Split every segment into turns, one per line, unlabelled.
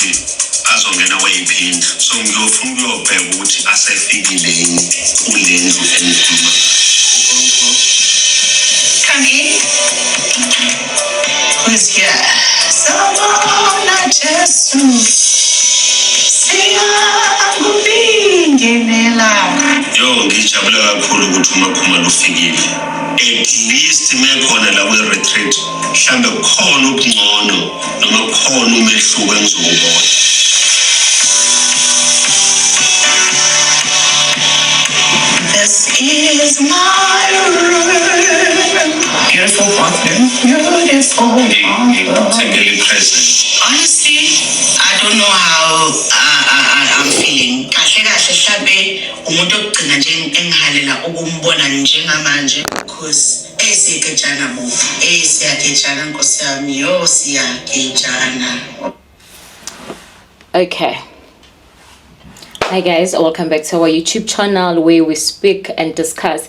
ukuthi azongena wayiphinda so ngiyofuna ukuyobheka ukuthi asefikile yini kulendlu engikhuluma
come in who's here sabona Jesu siyakubingelela
yo ngijabula kakhulu ukuthi umaphuma lufikile at least mekhona la kwe-retreat mhlambe khona ubungcono noma khona umehluko engizowubona.
This is my room. Beautiful bathroom. Beautiful bathroom. Honestly, I don't know how I'm feeling. Kahle mhlambe umuntu ogcina nje engihalela ukumbona njengamanje because esiyakejana Nkosi yami yo siyakejana.
Okay. Hi guys, welcome back to our YouTube channel where we speak and discuss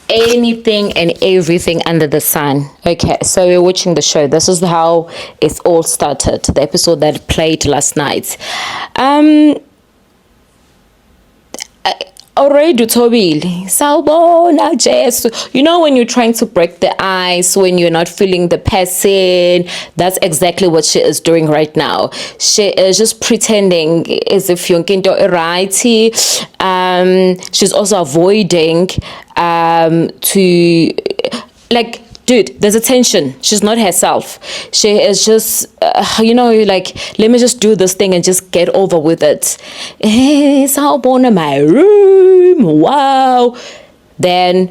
anything and everything under the sun. Okay, so we're watching the show. This is how it's all started, the episode that played last night. Already Tobile, Sawubona Jesu. You know when you're trying to break the ice, when you're not feeling the person, that's exactly what she is doing right now. She is just pretending as if you're getting right. She's also avoiding to like. Dude, there's a tension. She's not herself. She is just, like, let me just do this thing and just get over with it. Hey, born in my room. Wow. Then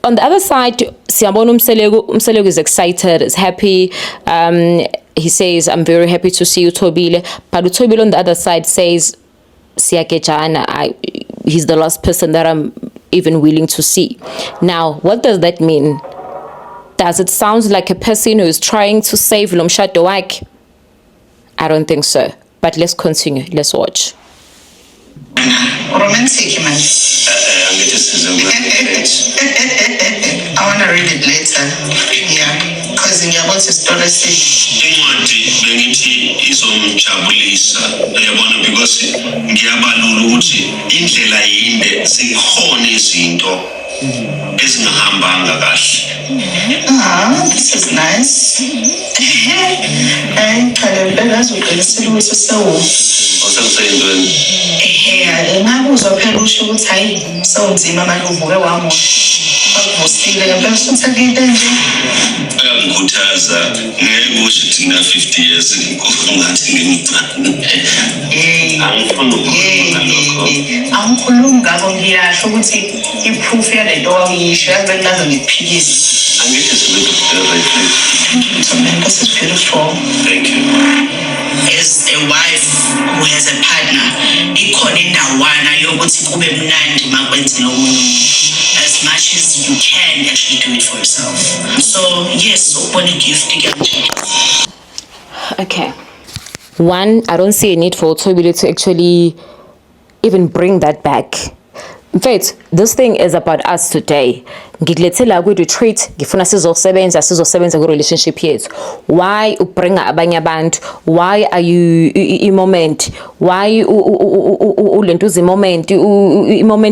on the other side, Siyabona Umselegu is excited, is happy. He says, I'm very happy to see you, Tobile. But Tobile on the other side says, Siyakejana, he's the last person that I'm even willing to see. Now, what does that mean? Does it sound like a person who is trying to save Lomshado Wake? I don't think so. But let's continue. Let's watch.
Romantic, man. I want to read it later. Yeah. Because in your voice is story
incwadi bengithi izomjabulisa uyabona because ngiyabalula ukuthi indlela yinde sikhona izinto ezingahambanga kahle.
This is nice. Hayi cha lempela azoqinisela ukuthi sewu.
Osebenzeni.
Ngabuzwa phela usho ukuthi hayi sewunzima manje uvuke wamona. Akuvusile ngempela usuthe into nje.
Ayakukhuthaza ngeke usho ukuthi ngina 50 years ngathi ngimncane. Angifuni ukukhuluma lokho.
Angikhulumi ngako ngiyasho ukuthi iproof yalento awuyisho yazi benginazo ngiphikise.
Angithi sibe right.
This is beautiful.
Thank you.
As a wife who has a partner, ikhona indawana yokuthi kube mnandi makwenzela umuntu. As much as you can actually do it for yourself. So yes, open a gift again.
Okay. One, I don't see a need for Tobile to actually even bring that back. In fact, this thing is about us today. Ngikulethela ku retreat, ngifuna sizosebenza ku relationship yethu. Why ubringa abanye abantu? Why are you moment? Why ulento uzi moment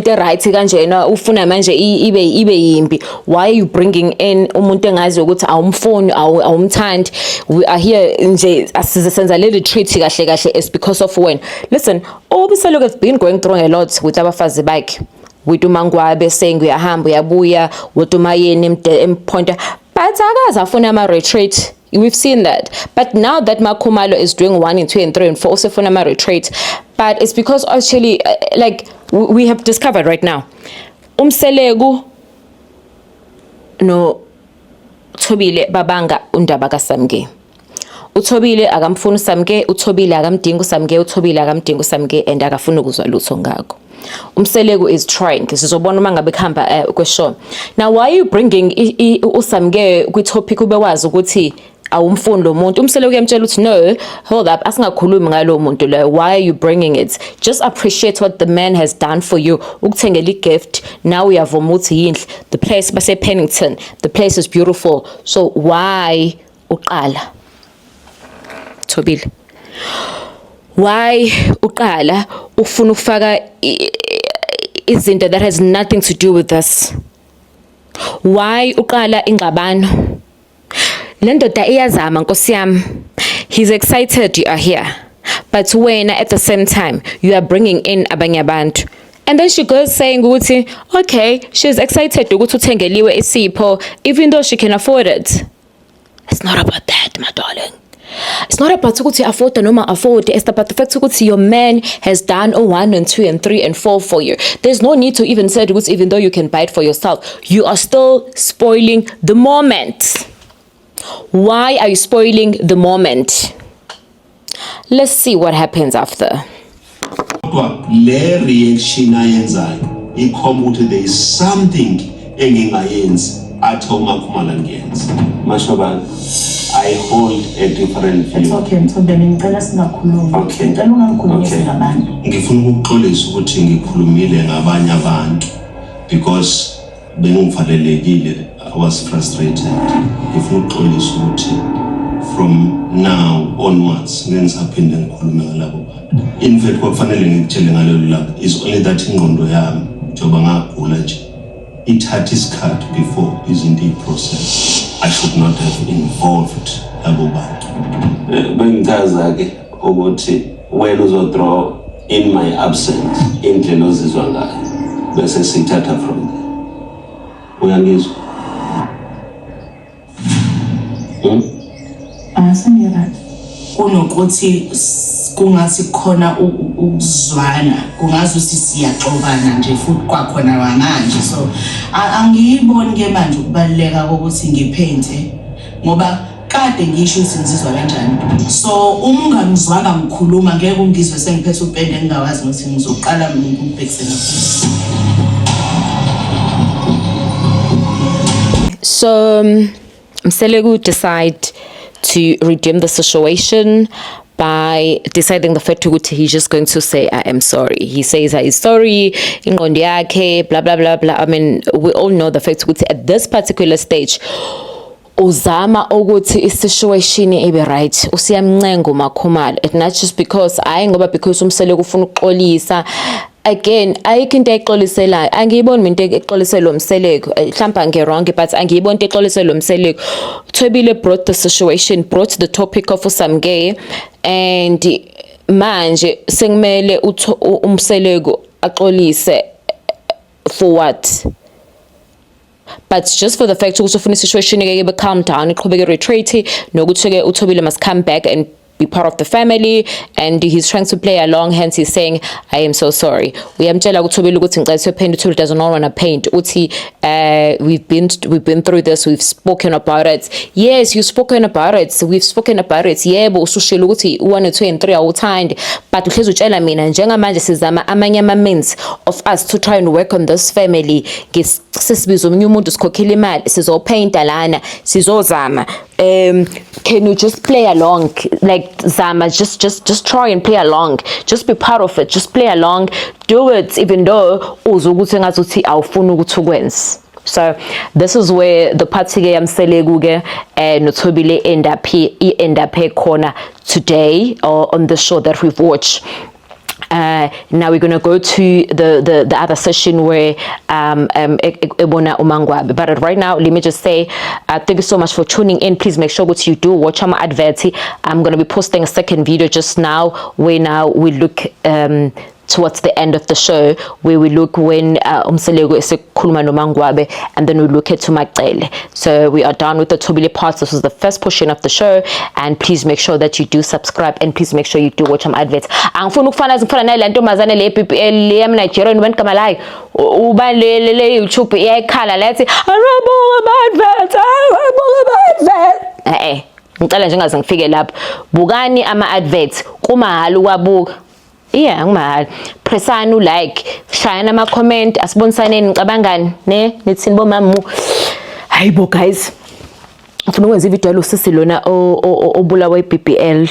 right kanjena ufuna manje ibe yimbi? Why are you bringing in umuntu engazi ukuthi awumfuni awumthandi? We are here nje asizenza le retreat kahle is because of when. Listen, Obiseloko has been going through a lot with abafazi bakhe. Witumangwabe saying uyahamba uyabuya wotumayeni empointa but akaza afuna ama retreat. We've seen that, but now that Makhumalo is doing 1 and 2 and 3 and 4 also for a retreat, but it's because actually like we have discovered right now Umselegu no Tobile babanga undaba kaSamke. uThobile akamfuna uSamke, uThobile akamdinga uSamke, uThobile akamdinga uSamke and akafuna ukuzwa lutho ngakho. Umselegu is trying sizobona uma ngabe khamba kweshow. Now why are you bringing uSamke kwi topic ube wazi ukuthi awumfuni lo muntu? Umselegu uyamtshela uthi no, hold up, asingakhulumi ngalo muntu lo. Why are you bringing it? Just appreciate what the man has done for you. Ukuthengela gift, now uyavuma uthi yindle. The place base Pennington, the place is beautiful. So why uqala? Tobile, why uqala ufuna ukufaka izinto that has nothing to do with this? Why uqala ingxabano? Le ndoda iyazama nkosi yami. He's excited you are here, but wena at the same time you are bringing in abanye abantu. And then she goes saying ukuthi okay, she's excited ukuthi uthengeliwe isipho even though she can afford it. It's not about that, my darling. It's not about ukuthi afford noma afford. It's about the fact ukuthi your man has done 1 and 2 and 3 and 4 for you. There's no need to even say it, even though you can buy it for yourself. You are still spoiling the moment. Why are you spoiling the moment? Let's see what happens after.
Le reaction ayenzayo ikhomba ukuthi there is something engingayenzi athi uMakhumalo ngiyenza. Mashobana, I hold a different view.
It's okay, Mthobeni, ngicela singakhulumi.
Okay.
Ngicela ungangikhulumisi ngabantu.
Ngifuna ukuxolisa ukuthi ngikhulumile ngabanye abantu because bengivalelekile, I was frustrated. Ngifuna ukuxolisa ukuthi from now onwards ngisaphinde ngikhulume ngalabo bantu. In fact kwafanele ngikutshele ngalelo langa is only that ingqondo yami njengoba ngagula nje ithatha isikhathi before izinto iprocess. I should not have involved labo bantu. Bengichaza ke ukuthi wena uzodraw in my absence indlela ozizwa ngayo bese sithatha from there. Uyangizwa?
Sengiyabona. Kunokuthi kungathi khona ukuzwana, kungazuthi siyaxobana nje futhi kwakhona manje. So angiyiboni ke manje ukubaleka ukuthi ngiphente ngoba kade ngisho ukuthi ngizizwa kanjani. So ungangizwanga ngikhuluma ngeke ungizwe sengiphethe upende engingawazi ukuthi ngizoqala ukubhekisela futhi.
So Mselegu decide to redeem the situation by deciding the fact that he's just going to say I am sorry. He says he's sorry, ingqondo yakhe, blah blah blah blah. I mean, we all know the fact that at this particular stage uzama ukuthi isituation ibe right. Usiyamncenga uMakhumalo. It's not just because because Umselegu ufuna ukuxolisa. Again, ayikho into exoliselayo. Angiyiboni into exolisela uMselegu. Mhlawumbe nge-wrong, but angiyiboni into exolisela uMselegu. Thobile brought the situation, brought the topic of uSamgay, and manje sengimele uMselegu axolise for what? But just for the fact ukuthi ufuna situation ike calm down, iqhubeke retreat, nokuthi uThobile must come back and be part of the family, and he's trying to play along, hence he's saying I am so sorry. Uyamtshela uThobile ukuthi ngicela siyophenda, uThobile does not want to paint. Uthi we've been through this, we've spoken about it. Yes, you've spoken about it, we've spoken about it. Yebo usushilo ukuthi 1 2 and 3 awuthandi, but uhlezi utshela mina njengamanje sizama amanye ama-means of us to try and work on this family. Sesibiza omunye umuntu sikhokhela imali sizopainta lana sizozama. Can you just play along, like Zama, just try and play along, just be part of it, just play along, do it even though uzukuthi ngazuthi awufuni ukuthi ukwenze. So this is where the party ke yamSelegu ke noThobile end up corner today on the show that we've watched. Now we're going to go to the other session where Ebona Umangwabe. But right now, let me just say thank you so much for tuning in. Please make sure that you do watch my advert. I'm going to be posting a second video just now where now we look towards the end of the show, where we look when Umselegu is ekhuluma noMangwabe, and then we look at Tumacele. So we are done with the Thobile parts. This was the first portion of the show, and please make sure that you do subscribe, and please make sure you do watch my adverts. Angifuna ukufana zifana nale ntombazane le PPL le yami Nigeria went kamalai uba le YouTube iyakhala lethi arabuka adverts ngicela nje ngaze ngifike lapho, bukani ama adverts kumahhala ukwabuka. Yeah, ngimahhala. Pressani like, shayana ama comment, asibonisane ngicabangani ne nithini bomamu. Hayibo guys. ngifuna ukwenza ivideo yalosisi lona obulawa i-BBL,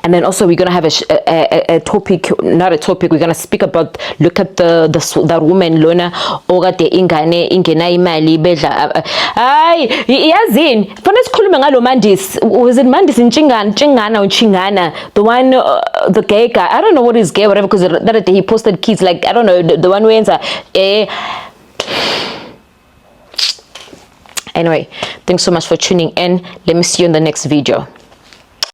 and then also we're gonna have a topic, not a topic, we're gonna speak about, look at that woman lona okade ingane ingena imali bedla. Hayi yazini kufanele sikhulume ngalo Mandisi. Was it Mandisi Nchingana, the one, the gay guy, I don't know what is gay, whatever, because that day he posted kids, like I don't know, the one who ends Anyway, thanks so much for tuning in. Let me see you in the next video.